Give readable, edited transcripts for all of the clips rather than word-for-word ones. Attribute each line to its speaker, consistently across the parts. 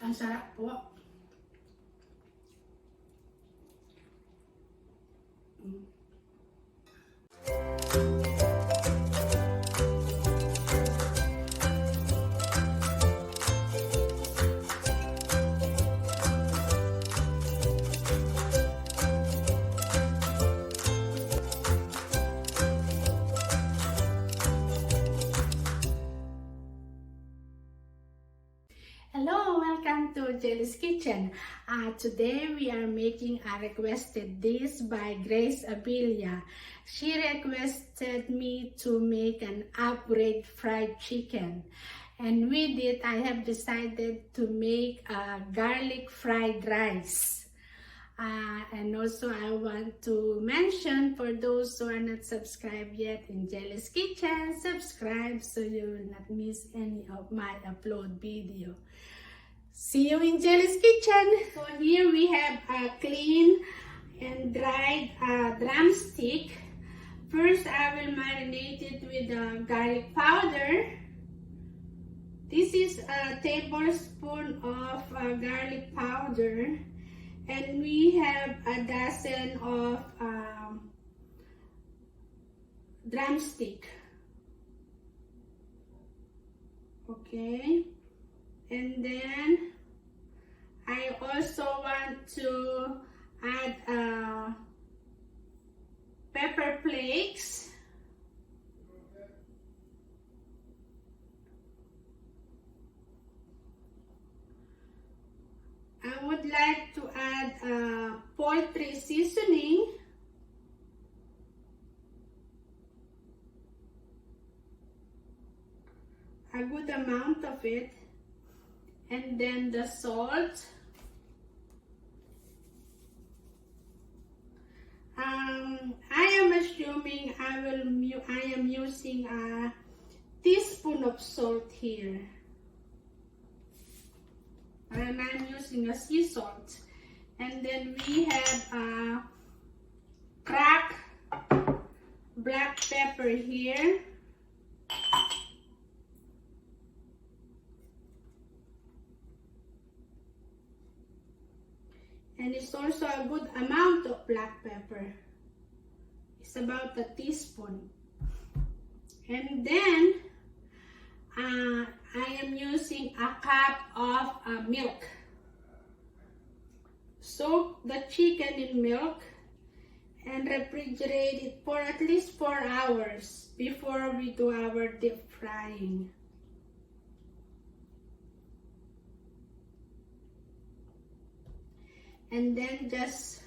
Speaker 1: Ang sarap po. Hello, welcome to Jelly's Kitchen. Today we are making a requested dish by Grace Abilia. She requested me to make an upgrade fried chicken. And with it, I have decided to make a garlic fried rice. And also I want to mention, for those who are not subscribed yet in Jelly's Kitchen, subscribe so you will not miss any of my upload video. See you in Jelly's Kitchen. So here we have a clean and dried drumstick. First, I will marinate it with garlic powder. This is a tablespoon of garlic powder. And we have a dozen of drumstick. Okay. And then I also want to add pepper flakes. I would like to add poultry seasoning. A good amount of it. And then the salt. I am assuming I am using a teaspoon of salt here. And I'm using a sea salt. And then we have cracked black pepper here. And it's also a good amount of black pepper. It's about a teaspoon. And then I am using a cup of milk. Soak the chicken in milk and refrigerate it for at least 4 hours before we do our deep frying. And then just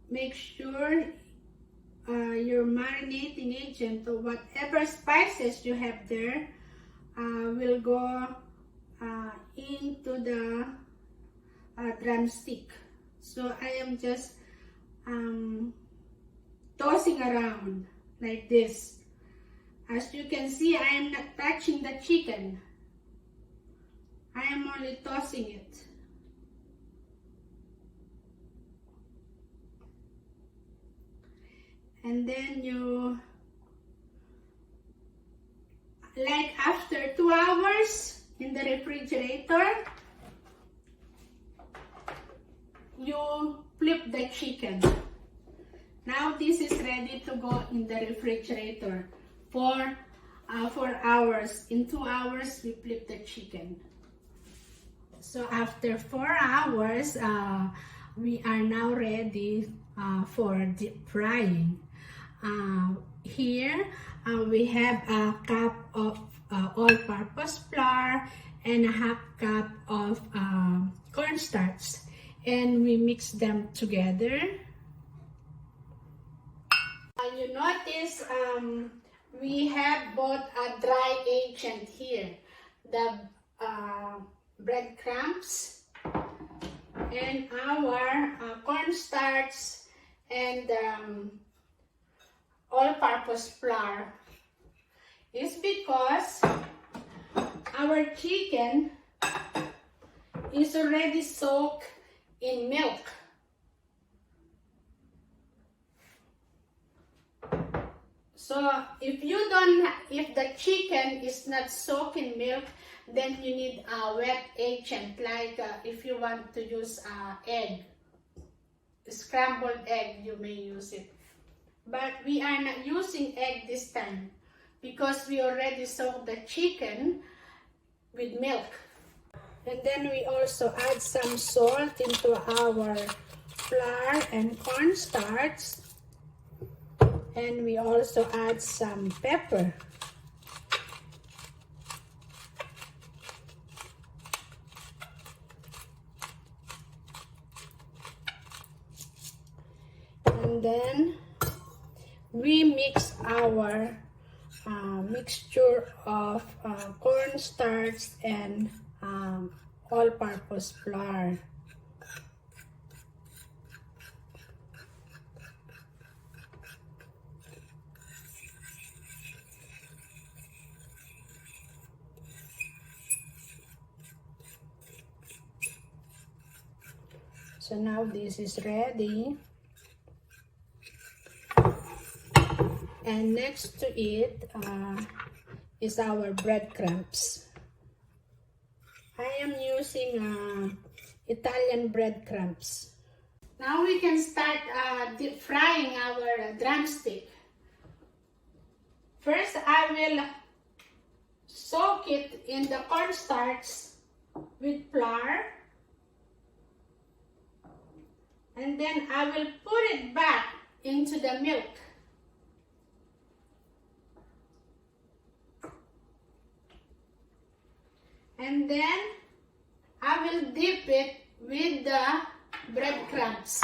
Speaker 1: make sure your marinating agent or whatever spices you have there will go into the drumstick. So I am just tossing around like this. As you can see, I am not touching the chicken. I am only tossing it. And then you, like after 2 hours in the refrigerator, you flip the chicken. Now this is ready to go in the refrigerator for 4 hours. In 2 hours, we flip the chicken. So after 4 hours, we are now ready for deep frying. Here we have a cup of all-purpose flour and a half cup of cornstarch, and we mix them together. You notice we have both a dry agent here, the breadcrumbs and our cornstarch and all-purpose flour. It's because our chicken is already soaked in milk. So if the chicken is not soaked in milk, then you need a wet agent, like if you want to use egg, scrambled egg, you may use it. But we are not using egg this time because we already soaked the chicken with milk. And then we also add some salt into our flour and cornstarch. And we also add some pepper. And then we mix our mixture of cornstarch and all-purpose flour. So now this is ready. And next to it is our breadcrumbs. I am using Italian breadcrumbs. Now we can start deep frying our drumstick. First, I will soak it in the cornstarch with flour. And then I will put it back into the milk. And then I will dip it with the breadcrumbs.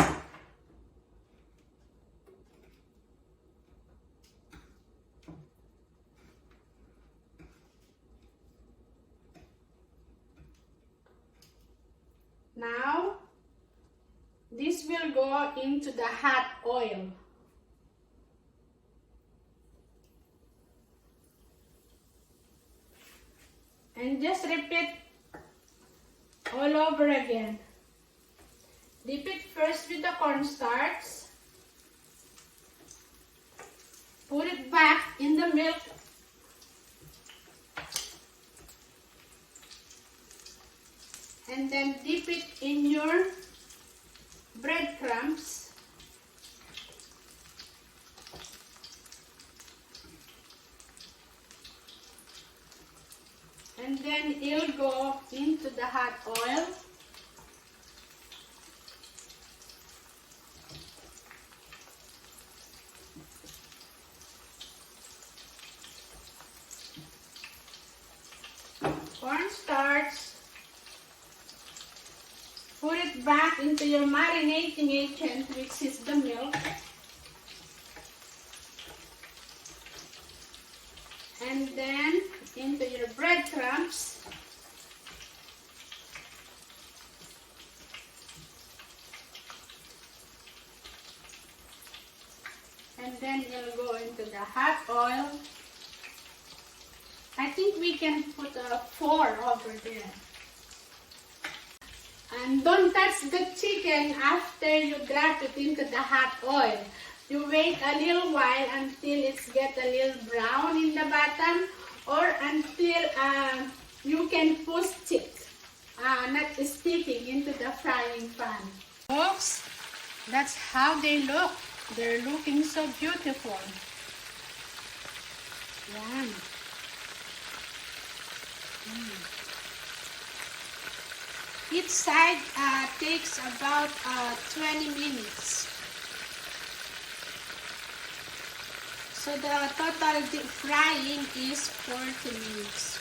Speaker 1: Now, this will go into the hot oil. And just repeat all over again. Dip it first with the cornstarch. Put it back in the milk. And then dip it in your breadcrumbs. And then it'll go into the hot oil. Cornstarch. Put it back into your marinating agent, which is the milk. And then into your breadcrumbs. And then you'll go into the hot oil. I think we can put 4 over there. And don't touch the chicken after you drop it into the hot oil. You wait a little while until it's get a little brown in the bottom, or until you can push it, not sticking into the frying pan. Folks, that's how they look. They're looking so beautiful. Yan. Each side takes about 20 minutes. So the total deep frying is 40 minutes.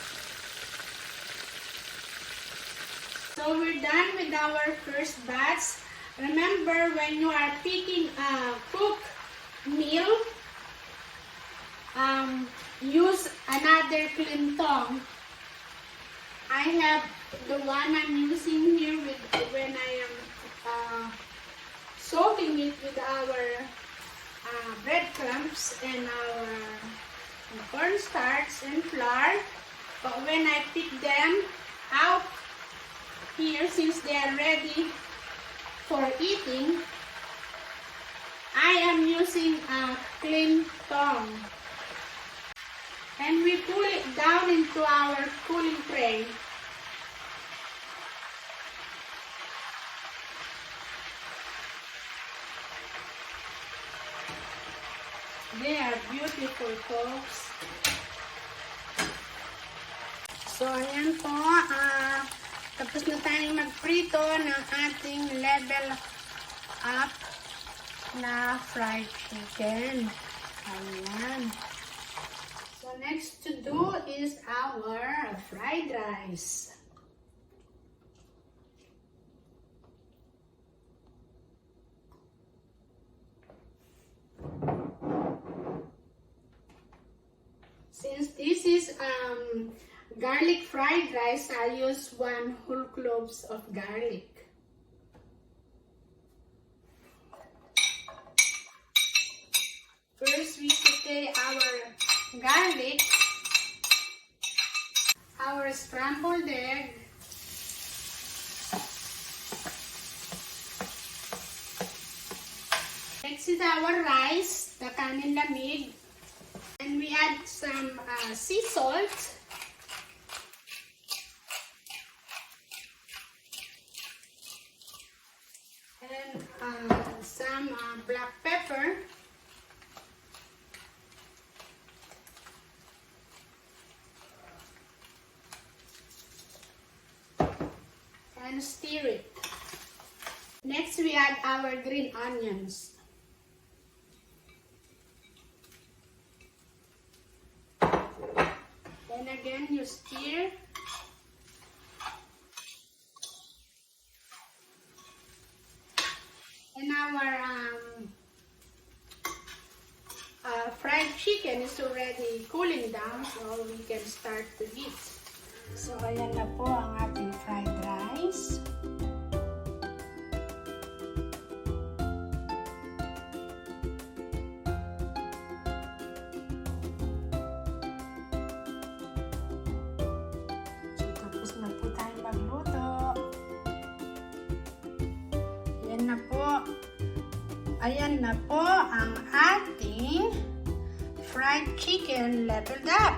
Speaker 1: So we're done with our first batch. Remember, when you are picking a cooked meal, use another clean tongue. I have the one I'm using here when I am soaking it with our breadcrumbs and our cornstarch and flour. But when I pick them out here, since they are ready for eating, I am using a clean tongue. And we pull it down into our cooling tray. They are beautiful, folks. So, ayan po. Tapos na tayong magprito ng ating level up na fried chicken. Ayan. So, next to do is our fried rice. Since this is garlic fried rice, I use 1 whole cloves of garlic. First, we saute our garlic, our scrambled egg, next is our rice, the kanin lamig, and we add some sea salt, and some black pepper, and stir it. Next, we add our green onions. And again, you stir. And our fried chicken is already cooling down, so we can start to eat. So, ayan na po ang ating fried rice. So, tapos na po tayo magluto. Ayan na po. Ayan na po ang ating fried chicken leveled up.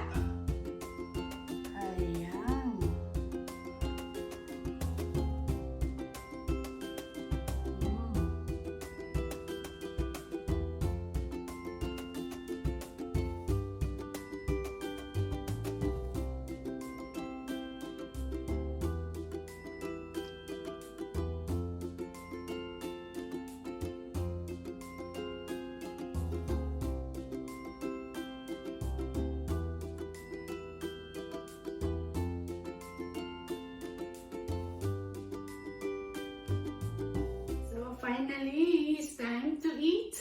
Speaker 1: Finally, it's time to eat.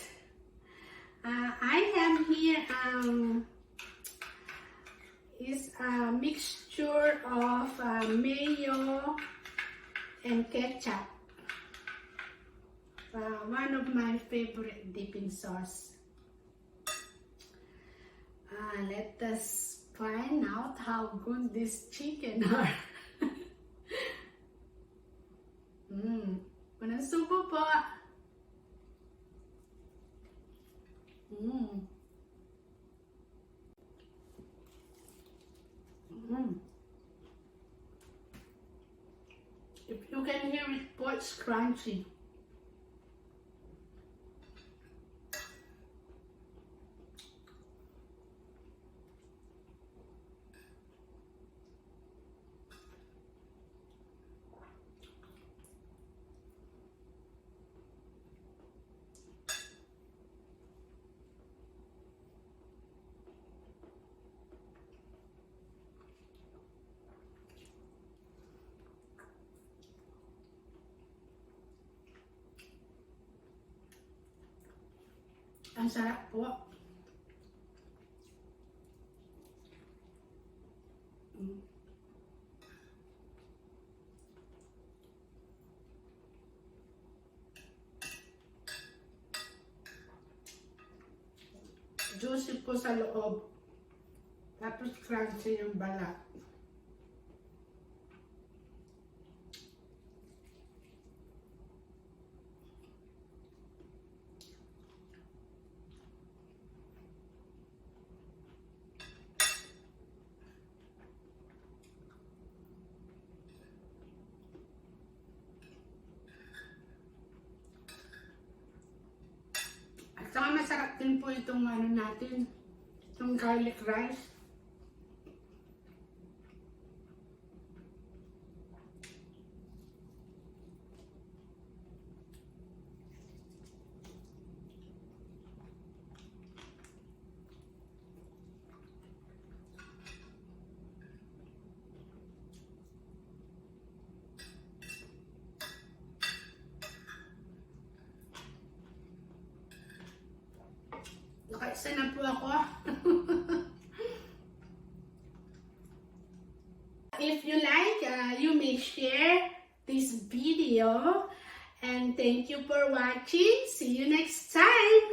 Speaker 1: I have here is a mixture of mayo and ketchup. One of my favorite dipping sauce. Let us find out how good this chicken are. Unang subo po. If you can hear it po, it's crunchy. Ang sarap po. Juicy po sa loob. Tapos crunchy yung balat. masarap din po itong ano natin, itong garlic rice. Nakaisa na po ako. If you like, you may share this video. And thank you for watching. See you next time.